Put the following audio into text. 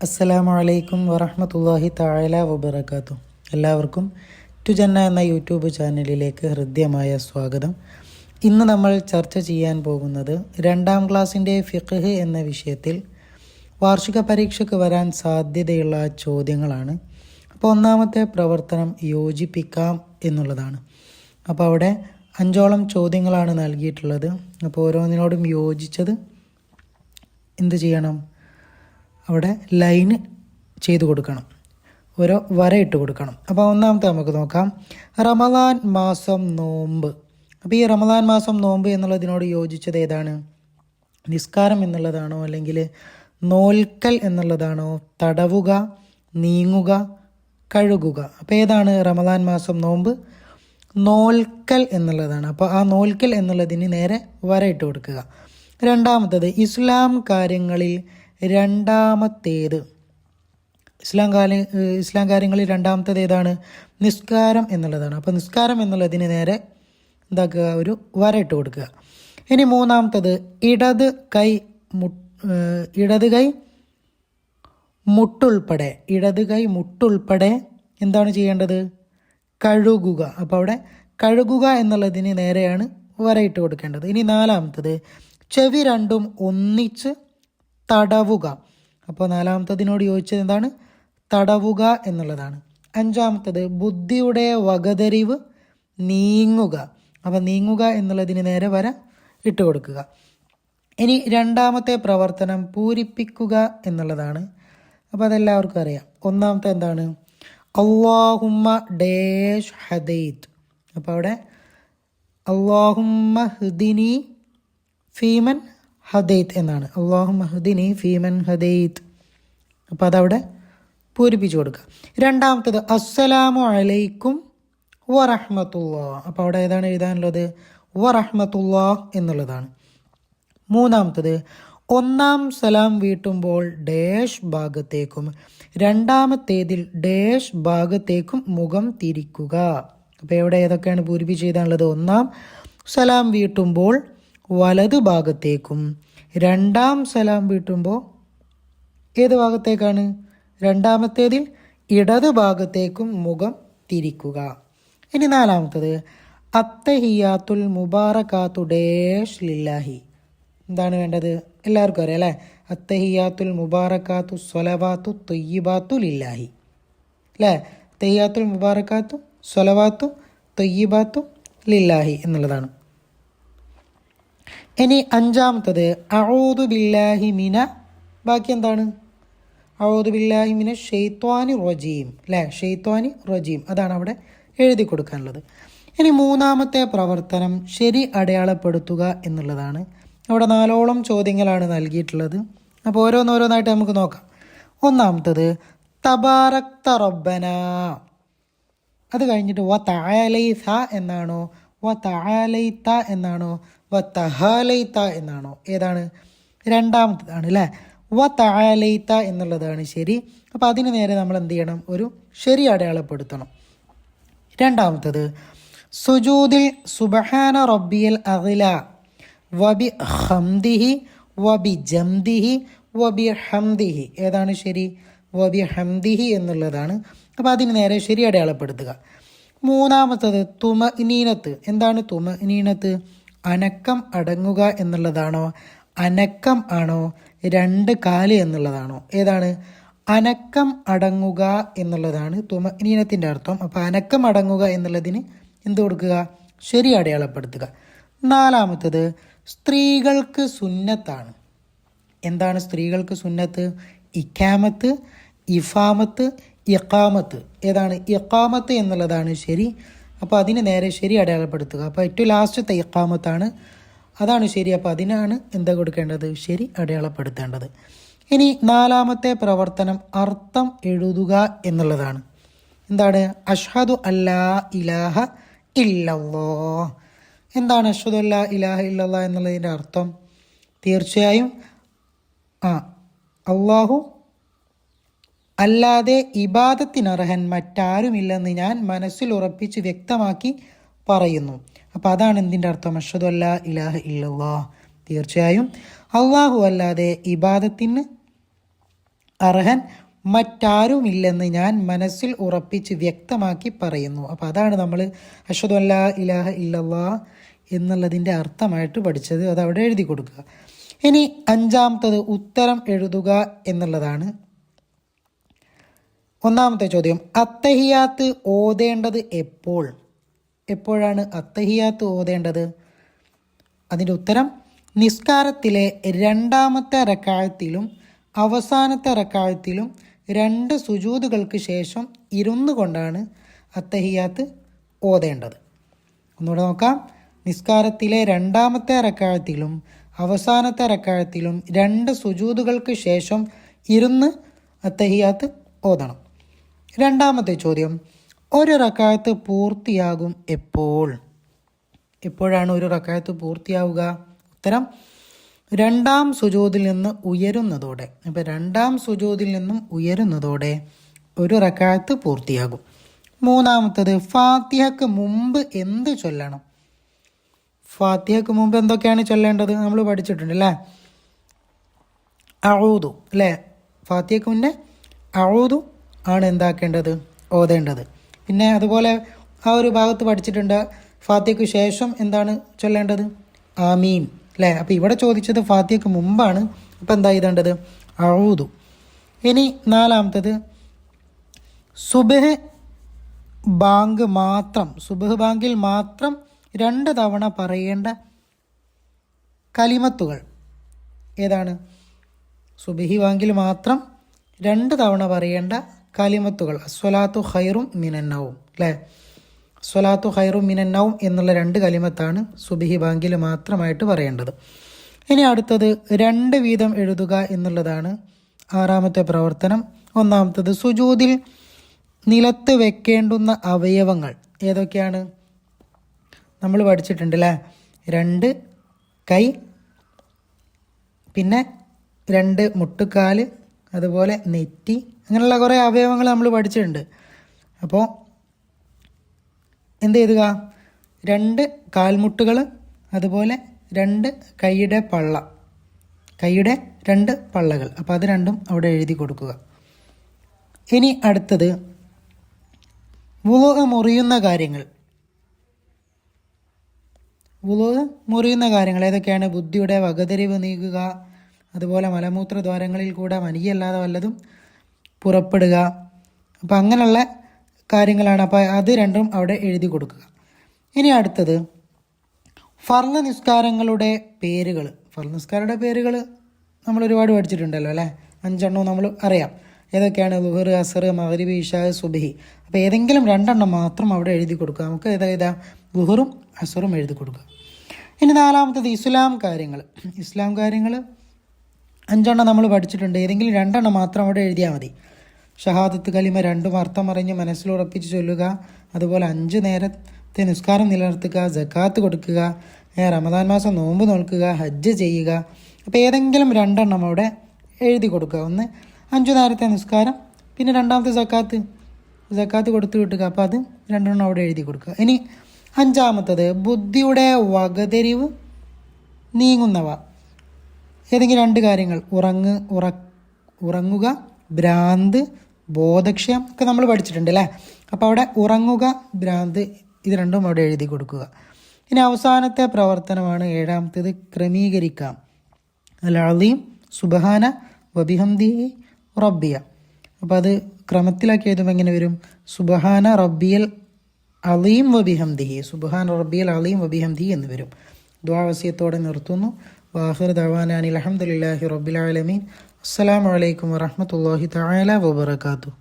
അസ്സലാമു അലൈക്കും വറഹ്മത്തുള്ളാഹി തആല വബറകാതുഹു. എല്ലാവർക്കും ടു ജന്ന എന്ന യൂട്യൂബ് ചാനലിലേക്ക് ഹൃദ്യമായ സ്വാഗതം. ഇന്ന് നമ്മൾ ചർച്ച ചെയ്യാൻ പോകുന്നത് 2ാം ക്ലാസ്സിൻ്റെ ഫിഖ്ഹ് എന്ന വിഷയത്തിൽ വാർഷിക പരീക്ഷയ്ക്ക് വരാൻ സാധ്യതയുള്ള ചോദ്യങ്ങളാണ്. അപ്പോൾ ഒന്നാമത്തെ പ്രവർത്തനം യോജിപ്പിക്കാം എന്നുള്ളതാണ്. അപ്പോൾ അവിടെ 5ഓളം ചോദ്യങ്ങളാണ് നൽകിയിട്ടുള്ളത്. അപ്പോൾ ഓരോന്നിനോടും യോജിച്ചത് എന്ത് ചെയ്യണം? അവിടെ ലൈന് ചെയ്ത് കൊടുക്കണം, ഓരോ വര ഇട്ട് കൊടുക്കണം. അപ്പോൾ ഒന്നാമത്തെ നമുക്ക് നോക്കാം, റമദാൻ മാസം നോമ്പ്. അപ്പോൾ ഈ റമദാൻ മാസം നോമ്പ് എന്നുള്ളതിനോട് യോജിച്ചത് ഏതാണ്? നിസ്കാരം എന്നുള്ളതാണോ, അല്ലെങ്കിൽ നോൽക്കൽ എന്നുള്ളതാണോ, തടവുക, നീങ്ങുക, കഴുകുക? അപ്പോൾ ഏതാണ് റമദാൻ മാസം നോമ്പ്? നോൽക്കൽ എന്നുള്ളതാണ്. അപ്പോൾ ആ നോൽക്കൽ എന്നുള്ളതിന് നേരെ വര ഇട്ട് കൊടുക്കുക. രണ്ടാമത്തത് ഇസ്ലാം കാര്യങ്ങളിൽ രണ്ടാമത്തേത്. ഇസ്ലാം കാര്യങ്ങളിൽ രണ്ടാമത്തേത് ഏതാണ്? നിസ്കാരം എന്നുള്ളതാണ്. അപ്പോൾ നിസ്കാരം എന്നുള്ളതിന് നേരെ എന്താക്കുക? ഒരു വര ഇട്ട് കൊടുക്കുക. ഇനി മൂന്നാമത്തത് ഇടത് കൈ മുട്ടുൾപ്പെടെ എന്താണ് ചെയ്യേണ്ടത്? കഴുകുക. അപ്പോൾ അവിടെ കഴുകുക എന്നുള്ളതിന് നേരെയാണ് വരയിട്ട് കൊടുക്കേണ്ടത്. ഇനി നാലാമത്തത് ചെവി രണ്ടും ഒന്നിച്ച് തടവുക. അപ്പോൾ നാലാമത്തതിനോട് യോജിച്ചത് എന്താണ്? തടവുക എന്നുള്ളതാണ്. അഞ്ചാമത്തത് ബുദ്ധിയുടെ വകതിരിവ് നീങ്ങുക. അപ്പോൾ നീങ്ങുക എന്നുള്ളതിന് നേരെ വര ഇട്ട് കൊടുക്കുക. ഇനി രണ്ടാമത്തെ പ്രവർത്തനം പൂരിപ്പിക്കുക എന്നുള്ളതാണ്. അപ്പോൾ അതെല്ലാവർക്കും അറിയാം. ഒന്നാമത്തെ എന്താണ്? അല്ലാഹുമ്മ ഡേഷ് ഹദൈത്. അപ്പോൾ അവിടെ അല്ലാഹുമ്മ ഹ്ദിനി ഫീമൻ ഹദൈത് എന്നാണ്. അല്ലാഹുമ്മ ഹ്ദിനി ഫീമൻ ഹദൈത്. അപ്പോൾ അതവിടെ പൂരിപ്പിച്ചു കൊടുക്കുക. രണ്ടാമത്തത് അസ്സലാമു അലൈക്കും വറഹ്മത്തുള്ളാഹ്. അപ്പോൾ അവിടെ ഏതാണ് എഴുതാനുള്ളത്? വറഹ്മത്തുള്ളാഹ് എന്നുള്ളതാണ്. മൂന്നാമത്തത് ഒന്നാം സലാം വീട്ടുമ്പോൾ ഡേഷ് ഭാഗത്തേക്കും രണ്ടാമത്തേതിൽ ഡേഷ് ഭാഗത്തേക്കും മുഖം തിരിക്കുക. അപ്പോൾ എവിടെ ഏതൊക്കെയാണ് പൂരിപ്പിച്ച് എഴുതാനുള്ളത്? ഒന്നാം സലാം വീട്ടുമ്പോൾ വലത് ഭാഗത്തേക്കും രണ്ടാം സലാം വീട്ടുമ്പോൾ ഏത് ഭാഗത്തേക്കാണ്? രണ്ടാമത്തേതിൽ ഇടത് ഭാഗത്തേക്കും മുഖം തിരിക്കുക. ഇനി നാലാമത്തത് അത്തഹിയാത്തുൽ മുബാറകാത്തു ഡേഷ് ലില്ലാഹി. എന്താണ് വേണ്ടത്? എല്ലാവർക്കും അറിയാം അല്ലേ? അത്തഹിയാത്തുൽ മുബാറകാത്തു സ്വലവാത്തു ത്വയ്യിബാത്തു ലില്ലാഹി അല്ലേ? തഹിയാത്തുൽ മുബാറകാത്തു സ്വലവാത്തു ത്വയ്യിബാത്തു ലില്ലാഹി എന്നുള്ളതാണ്. ഇനി അഞ്ചാമത്തത് അഊദു ബില്ലാഹി മിന, ബാക്കി എന്താണ്? അഊദു ബില്ലാഹി മിന ഷൈത്വാനി റജീം അല്ലേ? ഷൈത്വാനി റജീം, അതാണ് അവിടെ എഴുതി കൊടുക്കാനുള്ളത്. ഇനി മൂന്നാമത്തെ പ്രവർത്തനം ശരി അടയാളപ്പെടുത്തുക എന്നുള്ളതാണ്. അവിടെ 4ഓളം ചോദ്യങ്ങളാണ് നൽകിയിട്ടുള്ളത്. അപ്പോൾ ഓരോന്നോരോന്നായിട്ട് നമുക്ക് നോക്കാം. ഒന്നാമത്തത് തബാറക്ത റബ്ബന. അത് കഴിഞ്ഞിട്ട് വ തആലൈത എന്നാണോ, വ തആലൈത എന്നാണോ, വ തഹാലൈത എന്നാണോ? ഏതാണ്? രണ്ടാമത്തതാണ് അല്ലേ? വ തആലൈത എന്നുള്ളതാണ് ശരി. അപ്പോൾ അതിന് നേരെ നമ്മൾ എന്ത് ചെയ്യണം? ഒരു ശരി അടയാളപ്പെടുത്തണം. രണ്ടാമത്തത് സുജൂദിൽ സുബ്ഹാന റബ്ബിയൽ അഅ്ല വബി ഹംദിഹി വബി ജംദിഹി വബി ഹംദിഹി. ഏതാണ് ശരി? വബി ഹംദിഹി എന്നുള്ളതാണ്. അപ്പോൾ അതിന് നേരെ ശരി അടയാളപ്പെടുത്തുക. മൂന്നാമത്തത് തുമഇനീനത്ത്. എന്താണ് തുമഇനീനത്ത്? അനക്കം അടങ്ങുക എന്നുള്ളതാണോ, അനക്കം ആണോ, രണ്ട് കാല് എന്നുള്ളതാണോ? ഏതാണ്? അനക്കം അടങ്ങുക എന്നുള്ളതാണ് തുമഇനീനത്തിൻ്റെ അർത്ഥം. അപ്പോൾ അനക്കം അടങ്ങുക എന്നുള്ളതിന് എന്ത് കൊടുക്കുക? ശരി അടയാളപ്പെടുത്തുക. നാലാമത്തത് സ്ത്രീകൾക്ക് സുന്നത്താണ്. എന്താണ് സ്ത്രീകൾക്ക് സുന്നത്ത്? ഇഖാമത്ത്, ഇഫാമത്ത്, ഇഖാമത്ത്. ഏതാണ്? ഇഖാമത്ത് എന്നുള്ളതാണ് ശരി. അപ്പോൾ അതിന് നേരെ ശരി അടയാളപ്പെടുത്തുക. അപ്പോൾ ഏറ്റവും ലാസ്റ്റത്തെ ഇഖാമത്താണ്, അതാണ് ശരി. അപ്പോൾ അതിനാണ് എന്താ കൊടുക്കേണ്ടത്? ശരി അടയാളപ്പെടുത്തേണ്ടത്. ഇനി നാലാമത്തെ പ്രവർത്തനം അർത്ഥം എഴുതുക എന്നുള്ളതാണ്. എന്താണ്? അഷ്ഹദു അല്ലാ ഇലാഹ ഇല്ലല്ലാഹ്. എന്താണ് അഷ്ഹദു അല്ലാ ഇലാഹ ഇല്ലല്ലാഹ് എന്നുള്ളതിൻ്റെ അർത്ഥം? തീർച്ചയായും അള്ളാഹു അല്ലാതെ ഇബാദത്തിനർഹൻ മറ്റാരുമില്ലെന്ന് ഞാൻ മനസ്സിൽ ഉറപ്പിച്ച് വ്യക്തമാക്കി പറയുന്നു. അപ്പോൾ അതാണ് എന്തിൻ്റെ അർത്ഥം? അഷ്ഹദു അല്ലാ ഇലാഹ ഇല്ലല്ലാഹ്. തീർച്ചയായും അള്ളാഹു അല്ലാതെ ഇബാദത്തിന് അർഹൻ മറ്റാരുമില്ലെന്ന് ഞാൻ മനസ്സിൽ ഉറപ്പിച്ച് വ്യക്തമാക്കി പറയുന്നു. അപ്പോൾ അതാണ് നമ്മൾ അഷ്ഹദു അല്ലാ ഇലാഹ ഇല്ലല്ലാഹ് എന്നുള്ളതിൻ്റെ അർത്ഥമായിട്ട് പഠിച്ചത്. അത് അവിടെ എഴുതി കൊടുക്കുക. ഇനി അഞ്ചാമത്തത് ഉത്തരം എഴുതുക എന്നുള്ളതാണ്. ഒന്നാമത്തെ ചോദ്യം, അത്തഹിയാത്ത് ഓതേണ്ടത് എപ്പോൾ? എപ്പോഴാണ് അത്തഹിയാത്ത് ഓതേണ്ടത്? അതിൻ്റെ ഉത്തരം നിസ്കാരത്തിലെ രണ്ടാമത്തെ റക്അത്തിലും അവസാനത്തെ റക്അത്തിലും 2 സുജൂദുകൾക്ക് ശേഷം ഇരുന്നു കൊണ്ടാണ് അത്തഹിയാത്ത് ഓതേണ്ടത്. ഒന്നുകൂടെ നോക്കാം. നിസ്കാരത്തിലെ രണ്ടാമത്തെ റക്അത്തിലും അവസാനത്തെ റക്അത്തിലും 2 സുജൂദുകൾക്ക് ശേഷം ഇരുന്ന് അത്തഹിയാത്ത് ഓതണം. രണ്ടാമത്തെ ചോദ്യം, ഒരു റക്അത്ത് പൂർത്തിയാകും എപ്പോൾ? എപ്പോഴാണ് ഒരു റക്അത്ത് പൂർത്തിയാവുക? ഉത്തരം രണ്ടാം സുജൂദിൽ നിന്ന് ഉയരുന്നതോടെ. അപ്പോൾ രണ്ടാം സുജൂദിൽ നിന്നും ഉയരുന്നതോടെ ഒരു റക്അത്ത് പൂർത്തിയാകും. മൂന്നാമത്തത്, ഫാത്തിഹക്ക് മുമ്പ് എന്ത് ചൊല്ലണം? ഫാത്തിഹക്ക് മുമ്പ് എന്തൊക്കെയാണ് ചൊല്ലേണ്ടത്? നമ്മൾ പഠിച്ചിട്ടുണ്ട് അല്ലേ? അഊദു അല്ലേ? ഫാത്തിഹക്ക് മുന്നേ അഊദു ആണ് എന്താക്കേണ്ടത്? ഓതേണ്ടത്. പിന്നെ അതുപോലെ ആ ഒരു ഭാഗത്ത് പഠിച്ചിട്ടുണ്ട്, ഫാത്തിഹക്ക് ശേഷം എന്താണ് ചൊല്ലേണ്ടത്? ആമീൻ അല്ലേ? അപ്പോൾ ഇവിടെ ചോദിച്ചത് ഫാത്തിഹക്ക് മുമ്പാണ്. അപ്പോൾ എന്താ എഴുതേണ്ടത്? അഊദു. ഇനി നാലാമത്തത്, സുബ്ഹ് ബാങ്ക് മാത്രം, സുബ്ഹ് ബാങ്കിൽ മാത്രം 2 തവണ പറയേണ്ട കലിമത്തുകൾ ഏതാണ്? സുബ്ഹി ബാങ്കിൽ മാത്രം 2 തവണ പറയേണ്ട കലിമത്തുകൾ അസ്വലാത്തു ഖൈറും മിനന്നൗം അല്ലേ? സ്വലാത്തു ഖൈറും മിനന്നൗം എന്നുള്ള 2 കലിമത്താണ് സുബ്ഹി ബാങ്കിൽ മാത്രമായിട്ട് പറയേണ്ടത്. ഇനി അടുത്തത് 2 വീതം എഴുതുക എന്നുള്ളതാണ് ആറാമത്തെ പ്രവർത്തനം. ഒന്നാമത്തത്, സുജൂദിൽ നിലത്ത് വെക്കേണ്ടുന്ന അവയവങ്ങൾ ഏതൊക്കെയാണ്? നമ്മൾ പഠിച്ചിട്ടുണ്ട് അല്ലേ? 2 കൈ, പിന്നെ 2 മുട്ടുകാല്, അതുപോലെ നെറ്റി, അങ്ങനെയുള്ള കുറേ അവയവങ്ങൾ നമ്മൾ പഠിച്ചിട്ടുണ്ട്. അപ്പോൾ എന്ത് എഴുതുക? 2 കാൽമുട്ടുകൾ, അതുപോലെ 2 കൈയുടെ പള്ള, കൈയുടെ 2 പള്ളകൾ. അപ്പോൾ അത് രണ്ടും അവിടെ എഴുതി കൊടുക്കുക. ഇനി അടുത്തത്, വുളു മുറിയുന്ന കാര്യങ്ങൾ. വുളു മുറിയുന്ന കാര്യങ്ങൾ ഏതൊക്കെയാണ്? ബുദ്ധിയുടെ വകതിരിവ് നീക്കുക, അതുപോലെ മലമൂത്ര ദ്വാരങ്ങളിൽ കൂടെ മനിയല്ലാതെ വല്ലതും പുറപ്പെടുക. അപ്പോൾ അങ്ങനെയുള്ള കാര്യങ്ങളാണ്. അപ്പോൾ അത് രണ്ടും അവിടെ എഴുതി കൊടുക്കുക. ഇനി അടുത്തത്, ഫർള് നിസ്കാരങ്ങളുടെ പേരുകൾ. ഫർള് നിസ്കാരങ്ങളുടെ പേരുകൾ നമ്മൾ ഒരുപാട് പഠിച്ചിട്ടുണ്ടല്ലോ അല്ലേ? 5 എണ്ണവും നമ്മൾ അറിയാം. ഏതൊക്കെയാണ്? ളുഹർ, അസർ, മഗ്രിബ്, ഇശാ, സുബ്ഹി. അപ്പോൾ ഏതെങ്കിലും 2 എണ്ണം മാത്രം അവിടെ എഴുതി കൊടുക്കുക. നമുക്ക് ഏതാ? ളുഹറും അസറും എഴുതി കൊടുക്കുക. ഇനി നാലാമത്തത്, ഇസ്ലാം കാര്യങ്ങൾ. ഇസ്ലാം കാര്യങ്ങൾ 5 എണ്ണം നമ്മൾ പഠിച്ചിട്ടുണ്ട്. ഏതെങ്കിലും 2 എണ്ണം മാത്രം അവിടെ എഴുതിയാൽ മതി. ഷഹാദത്ത് കലിമ 2 അർത്ഥം അറിഞ്ഞ് മനസ്സിലുറപ്പിച്ച് ചൊല്ലുക, അതുപോലെ 5 നേരത്തെ നിസ്കാരം നിലനിർത്തുക, സക്കാത്ത് കൊടുക്കുക, റമദാൻ മാസം നോമ്പ് നോൽക്കുക, ഹജ്ജ് ചെയ്യുക. അപ്പോൾ ഏതെങ്കിലും 2 എണ്ണം അവിടെ എഴുതി കൊടുക്കുക. ഒന്ന് 5 നേരത്തെ നിസ്കാരം, പിന്നെ രണ്ടാമത്തെ സക്കാത്ത് കൊടുത്തു വിട്ടുക. അപ്പോൾ അത് 2 എണ്ണം അവിടെ എഴുതി കൊടുക്കുക. ഇനി അഞ്ചാമത്തത്, ബുദ്ധിയുടെ വകതിരിവ് നീങ്ങുന്നവ. ഏതെങ്കിലും 2 കാര്യങ്ങൾ, ഉറങ്ങുക, ഭ്രാന്ത്, ബോധക്ഷയം ഒക്കെ നമ്മൾ പഠിച്ചിട്ടുണ്ട് അല്ലേ? അപ്പോൾ അവിടെ ഉറങ്ങുക, ഭ്രാന്ത്, ഇത് രണ്ടും അവിടെ എഴുതി കൊടുക്കുക. ഇനി അവസാനത്തെ പ്രവർത്തനമാണ് ഏഴാമത്തേത്, ക്രമീകരിക്കാം. അൽ അളീം സുബ്ഹാന വബിഹംദിഹി റബ്ബിയ. അപ്പോൾ അത് ക്രമത്തിലാക്കി എഴുതുമ്പോൾ എങ്ങനെ വരും? സുബ്ഹാന റബ്ബിയൽ അലീം വബിഹംദിഹി, സുബ്ഹാന റബ്ബിയൽ അലീം വബിഹംദിഹി എന്ന് വരും. ദുആ വസിയത്തോടെ നിർത്തുന്നു. വാഖിർ ദഅവാനാ അൽഹംദുലില്ലാഹി റബ്ബിൽ ആലമീൻ. അസ്സലാമു അലൈക്കും വറഹ്മത്തുള്ളാഹി തആല വബറകാതുഹു.